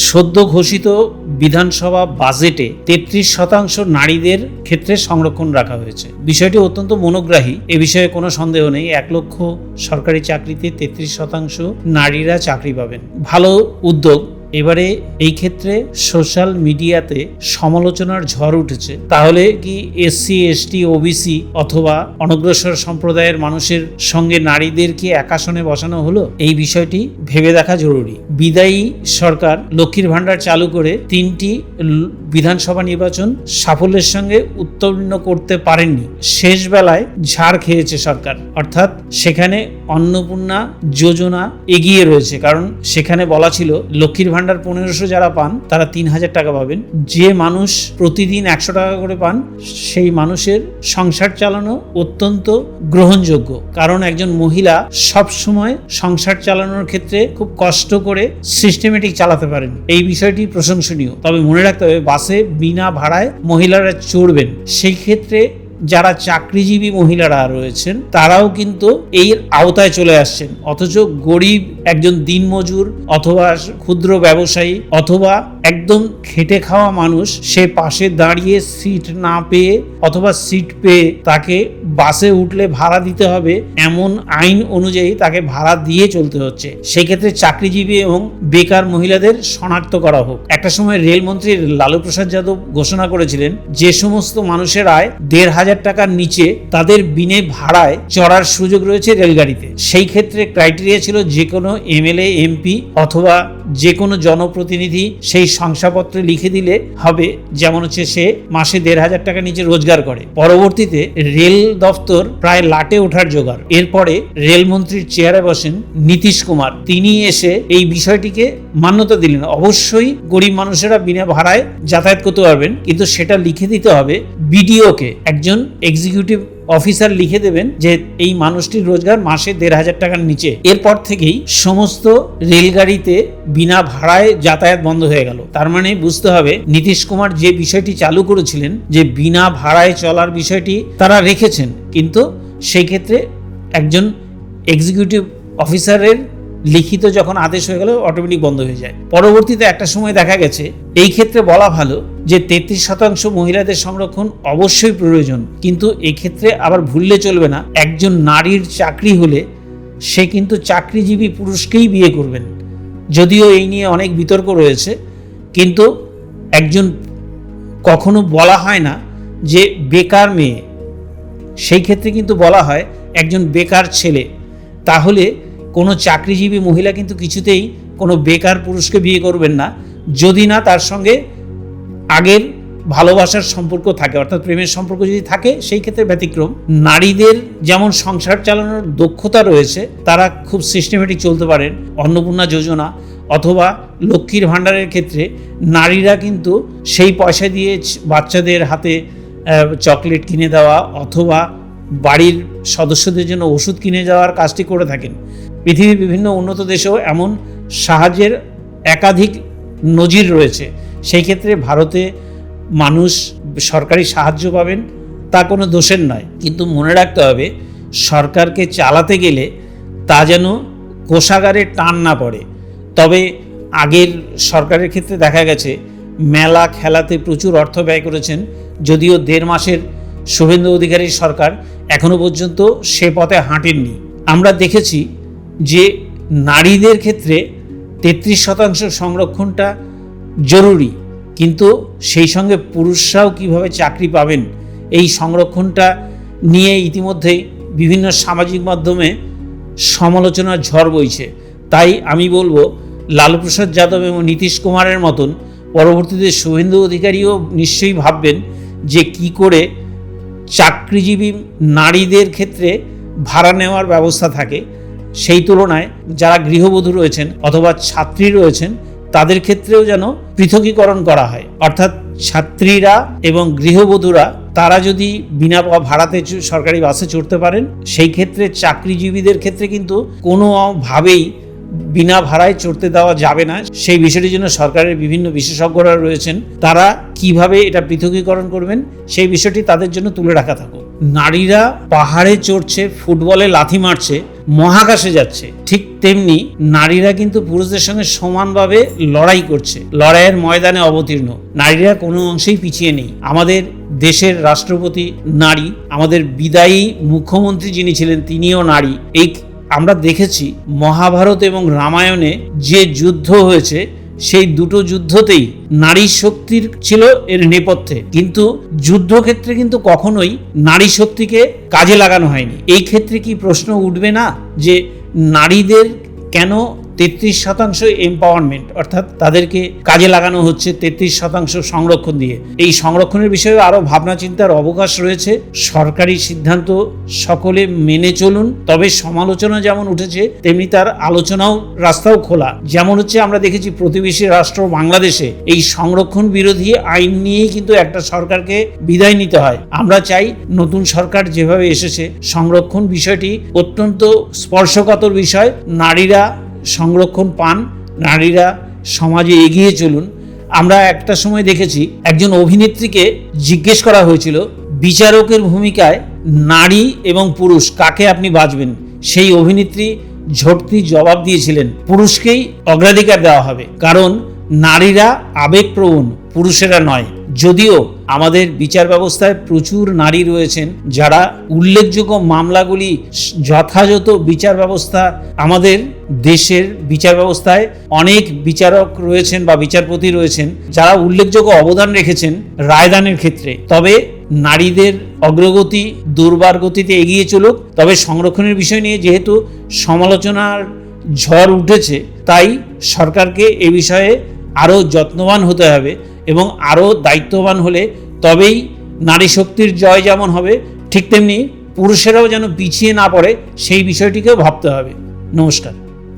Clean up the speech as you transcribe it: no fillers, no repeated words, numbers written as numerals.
সদ্য ঘোষিত বিধানসভা বাজেটে 33% নারীদের ক্ষেত্রে সংরক্ষণ রাখা হয়েছে। বিষয়টি অত্যন্ত মনোগ্রাহী, এ বিষয়ে কোনো সন্দেহ নেই। 1 লক্ষ সরকারি চাকরিতে 33% নারীরা চাকরি পাবেন। ভালো উদ্যোগ। এবারে এই ক্ষেত্রে সোশ্যাল মিডিয়াতে সমালোচনার ঝড় উঠেছে। তাহলে কি এসসি, এসটি, ওবিসি অথবা অনগ্রসর সম্প্রদায়ের মানুষের সঙ্গে নারীদের কি এক আসনে বসানো হলো? এই বিষয়টি ভেবে দেখা জরুরি। বিদায়ী সরকার লক্ষ্মীর ভাণ্ডার চালু করে 3টি বিধানসভা নির্বাচন সাফল্যের সঙ্গে উত্তীর্ণ করতে পারেননি। শেষ বেলায় ঝাড় খেয়েছে সরকার, অর্থাৎ সেখানে অন্নপূর্ণা যোজনা এগিয়ে রয়েছে। কারণ সেখানে বলা ছিল লক্ষ্মীর ভাণ্ডার 1500 যারা পান তারা 3000 টাকা পাবেন। যে মানুষ প্রতিদিন 100 টাকা করে পান সেই মানুষের সংসার চালানো অত্যন্ত গ্রহণযোগ্য। কারণ একজন মহিলা সব সময় সংসার চালানোর ক্ষেত্রে খুব কষ্ট করে সিস্টেমেটিক চালাতে পারেন। এই বিষয়টি প্রশংসনীয়। তবে মনে রাখতে হবে, বাসে বিনা ভাড়ায় মহিলারা চড়বেন। সেই ক্ষেত্রে যারা চাকরিজীবী মহিলারা রয়েছেন তারাও কিন্তু এই আওতায় চলে আসছেন, অথচ গরিব একজন দিনমজুর অথবা ক্ষুদ্র ব্যবসায়ী অথবা একদম খেটে খাওয়া মানুষ, সে পাশে দাঁড়িয়ে সিট না পেয়ে অথবা সিট পেয়ে তাকে বাসে উঠলে ভাড়া দিতে হবে এমন আইন অনুযায়ী তাকে ভাড়া দিয়ে চলতে হচ্ছে। সেক্ষেত্রে চাকরিজীবী এবং বেকার মহিলাদের শনাক্ত করা হোক। একটা সময় রেলমন্ত্রী লালু প্রসাদ যাদব ঘোষণা করেছিলেন যে সমস্ত মানুষের আয় 1500 টাকার নিচে তাদের বিনে ভাড়ায় চড়ার সুযোগ রয়েছে রেলগাড়িতে। সেই ক্ষেত্রে ক্রাইটেরিয়া ছিল যে কোনো এমএলএ, এমপি অথবা যে কোনো জনপ্রতিনিধি সেই শংসাপত্রে লিখে দিলে হবে, যেমন হচ্ছে সে মাসে 1500 টাকা নিচে রোজগার করে। পরবর্তীতে রেল দফতর প্রায় লাটে ওঠার জোগাড়। এরপরে রেলমন্ত্রীর চেয়ারে বসেন নীতিশ কুমার। তিনি এসে এই বিষয়টিকে মান্যতা দিলেন। অবশ্যই গরিব মানুষেরা বিনা ভাড়ায় যাতায়াত করতে পারবেন, কিন্তু সেটা লিখে দিতে হবে বিডিওকে। একজন এক্সিকিউটিভ অফিসার লিখে দেবেন যে এই মানুষটির রোজগার মাসে 1500 টাকার নিচে। এরপর থেকেই সমস্ত রেলগাড়িতে বিনা ভাড়ায় যাতায়াত বন্ধ হয়ে গেল। তার মানে বুঝতে হবে নীতিশ কুমার যে বিষয়টি চালু করেছিলেন যে বিনা ভাড়ায় চলার বিষয়টি তারা রেখেছেন, কিন্তু সেই ক্ষেত্রে একজন এক্সিকিউটিভ অফিসারের লিখিত যখন আদেশ হয়ে গেল অটোমেটিক বন্ধ হয়ে যায়। পরবর্তীতে একটা সময় দেখা গেছে এই ক্ষেত্রে বলা ভালো যে 33% মহিলাদের সংরক্ষণ অবশ্যই প্রয়োজন, কিন্তু এই ক্ষেত্রে আবার ভুললে চলবে না, একজন নারীর চাকরি হলে সে কিন্তু চাকরিজীবী পুরুষকেই বিয়ে করবেন। যদিও এই নিয়ে অনেক বিতর্ক রয়েছে, কিন্তু একজন কখনো বলা হয় না যে বেকার মেয়ে, সেই ক্ষেত্রে কিন্তু বলা হয় একজন বেকার ছেলে। তাহলে কোনো চাকরিজীবী মহিলা কিন্তু কিছুতেই কোনো বেকার পুরুষকে বিয়ে করবেন না, যদি না তার সঙ্গে আগের ভালোবাসার সম্পর্ক থাকে, অর্থাৎ প্রেমের সম্পর্ক যদি থাকে, সেই ক্ষেত্রে ব্যতিক্রম। নারীদের যেমন সংসার চালানোর দক্ষতা রয়েছে, তারা খুব সিস্টেমেটিক চলতে পারেন। অন্নপূর্ণা যোজনা অথবা লক্ষ্মীর ভাণ্ডারের ক্ষেত্রে নারীরা কিন্তু সেই পয়সা দিয়ে বাচ্চাদের হাতে চকলেট কিনে দেওয়া অথবা বাড়ির সদস্যদের জন্য ওষুধ কিনে যাওয়ার কাজটি করে থাকেন। পৃথিবীর বিভিন্ন উন্নত দেশেও এমন সাহায্যের একাধিক নজির রয়েছে। সেই ক্ষেত্রে ভারতে মানুষ সরকারি সাহায্য পাবেন, তা কোনো দোষের নয়, কিন্তু মনে রাখতে হবে সরকারকে চালাতে গেলে তা যেন কোষাগারে টান না পড়ে। তবে আগের সরকারের ক্ষেত্রে দেখা গেছে মেলা খেলাতে প্রচুর অর্থ ব্যয় করেছেন, যদিও 1.5 মাসের শুভেন্দু অধিকারীর সরকার এখনো পর্যন্ত সে পথে হাঁটেননি। আমরা দেখেছি যে নারীদের ক্ষেত্রে 33% সংরক্ষণটা জরুরি, কিন্তু সেই সঙ্গে পুরুষরাও কিভাবে চাকরি পাবেন এই সংরক্ষণটা নিয়ে ইতিমধ্যেই বিভিন্ন সামাজিক মাধ্যমে সমালোচনার ঝড় বইছে। তাই আমি বলবো লালু প্রসাদ যাদব এবং নীতিশ কুমারের মতন পরবর্তীতে শুভেন্দু অধিকারীও নিশ্চয়ই ভাববেন যে কি করে চাকরিজীবী নারীদের ক্ষেত্রে ভাড়া নেওয়ার ব্যবস্থা থাকে, সেই তুলনায় যারা গৃহবধূ রয়েছেন অথবা ছাত্রী রয়েছেন তাদের ক্ষেত্রেও যেন পৃথকীকরণ করা হয়। অর্থাৎ ছাত্রীরা এবং গৃহবধূরা তারা যদি বিনা ভাড়াতে সরকারি বাসে চড়তে পারেন, সেই ক্ষেত্রে চাকরিজীবীদের ক্ষেত্রে কিন্তু কোনোভাবেই বিনা ভাড়ায় চড়তে দেওয়া যাবে না। সেই বিষয়টির জন্য সরকারের বিভিন্ন বিশেষজ্ঞরা রয়েছেন, তারা কিভাবে এটা পৃথকীকরণ করবেন সেই বিষয়টি তাদের জন্য তুলে রাখা থাকুক। নারীরা পাহাড়ে চড়ছে, ফুটবলে লাথি মারছে, মহাকাশে যাচ্ছে, ঠিক তেমনি নারীরা কিন্তু পুরুষদের সঙ্গে সমানভাবে লড়াই করছে, লড়াইয়ের ময়দানে অবতীর্ণ। নারীরা কোনো অংশেই পিছিয়ে নেই। আমাদের দেশের রাষ্ট্রপতি নারী, আমাদের বিদায়ী মুখ্যমন্ত্রী যিনি ছিলেন তিনিও নারী। এই আমরা দেখেছি মহাভারত এবং রামায়ণে যে যুদ্ধ হয়েছে সেই দুটো যুদ্ধতেই নারী শক্তির ছিল এর নেপথ্যে, কিন্তু যুদ্ধক্ষেত্রে কিন্তু কখনোই নারী শক্তিকে কাজে লাগানো হয়নি। এই ক্ষেত্রে কি প্রশ্ন উঠবে না যে নারীদের কেন 33% এম্পাওয়ারমেন্ট, অর্থাৎ তাদেরকে কাজে লাগানো হচ্ছে 33% সংরক্ষণ দিয়ে? এই সংরক্ষণের বিষয়ে আরো ভাবনা চিন্তার অবকাশ রয়েছে। সরকারি সিদ্ধান্ত সকলে মেনে চলুন, তবে সমালোচনা যেমন উঠেছে তেমনি তার আলোচনাও রাস্তাও খোলা। যেমন হচ্ছে আমরা দেখেছি প্রতিবেশী রাষ্ট্র বাংলাদেশে এই সংরক্ষণ বিরোধী আইন নিয়েই কিন্তু একটা সরকারকে বিদায় নিতে হয়। আমরা চাই নতুন সরকার যেভাবে এসেছে, সংরক্ষণ বিষয়টি অত্যন্ত স্পর্শকাতর বিষয়। নারীরা সংরক্ষণ পান, নারীরা সমাজে এগিয়ে চলুন। আমরা একটা সময় দেখেছি একজন অভিনেত্রীকে জিজ্ঞেস করা হয়েছিল বিচারকের ভূমিকায় নারী এবং পুরুষ কাকে আপনি বাছবেন। সেই অভিনেত্রী ঝটতি জবাব দিয়েছিলেন পুরুষকেই অগ্রাধিকার দেওয়া হবে, কারণ নারীরা আবেগপ্রবণ, পুরুষেরা নয়। যদিও আমাদের বিচার ব্যবস্থায় প্রচুর নারী রয়েছেন যারা উল্লেখযোগ্য মামলাগুলি যথাযথ বিচার ব্যবস্থা, আমাদের দেশের বিচার ব্যবস্থায় অনেক বিচারক রয়েছেন বা বিচারপতি রয়েছেন যারা উল্লেখযোগ্য অবদান রেখেছেন রায়দানের ক্ষেত্রে। তবে নারীদের অগ্রগতি দুর্বার গতিতে এগিয়ে চলুক। তবে সংরক্ষণের বিষয় নিয়ে যেহেতু সমালোচনার ঝড় উঠেছে, তাই সরকারকে এ বিষয়ে আরও যত্নবান হতে হবে এবং আরও দায়িত্ববান হলে তবেই নারী শক্তির জয় যেমন হবে, ঠিক তেমনি পুরুষেরাও যেন পিছিয়ে না পড়ে সেই বিষয়টিকেও ভাবতে হবে। নমস্কার।